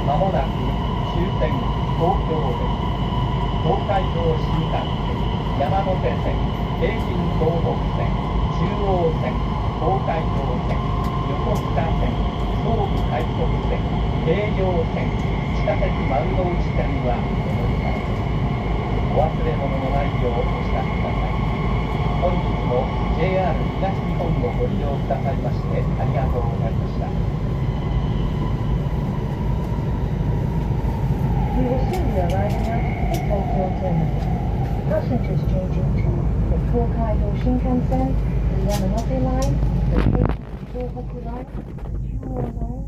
まもなく終点東京です。東海道新幹線、山手線、京浜東北線、中央線、東海道線、横須賀線、総武快速線、京葉線、地下鉄丸の内線はお乗り換えです。お忘れ物のないようお支度ください。本日も JR 東日本をご利用くださいましてありがとうございました。We will soon be arriving at the Tokyo terminal. Passengers changing to the Tokaido Shinkansen, the Yamanote Line, the Keishin Tohoku Line, the Chuo Line,